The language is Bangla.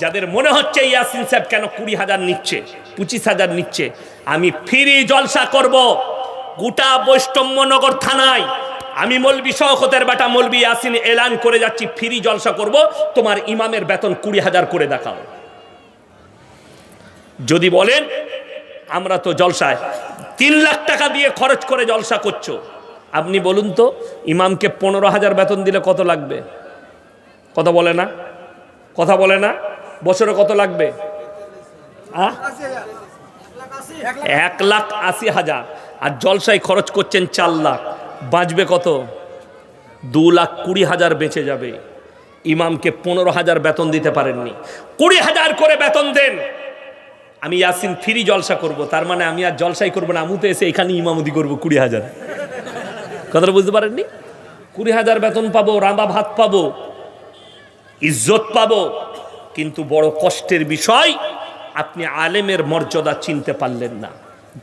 যাদের মনে হচ্ছে ইয়াসিন সাহেব কেন 20,000 নিচ্ছে 25,000 নিচ্ছে, আমি ফ্রি জলসা করব গোটা বৈষ্ণবনগর থানায়। আমি মৌলবি শওকতের বেটা মৌলবি ইয়াসিন এলান করে যাচ্ছি, ফ্রি জলসা করব, তোমার ইমামের বেতন 20,000 করে দেখাও। যদি বলেন আমরা তো জলসায় 3 লাখ টাকা দিয়ে খরচ করে জলসা করছো, আপনি বলুন তো ইমামকে 15,000 বেতন দিলে কত লাগবে? কথা বলে না, কথা বলে না, বছরে কত লাগবে? 1,80,000। আর জলসায় খরচ করছেন 4 লাখ, বাঁচবে কত? 2,20,000 বেঁচে যাবে। ইমামকে 15,000 বেতন দিতে পারেননি, 20,000 করে বেতন দেন, আমি ইয়াসিন ফ্রি জলসা করব। তার মানে আমি আর জলসাই করবো না, আমি তো এসে এখানে ইমামতি করবো 20,000। কথাটা বুঝতে পারেননি? 20,000 বেতন পাবো, রাঁধা ভাত পাবো, ইজ্জত পাবো, কিন্তু বড় কষ্টের বিষয় আপনি আলেমের মর্যাদা চিনতে পারলেন না।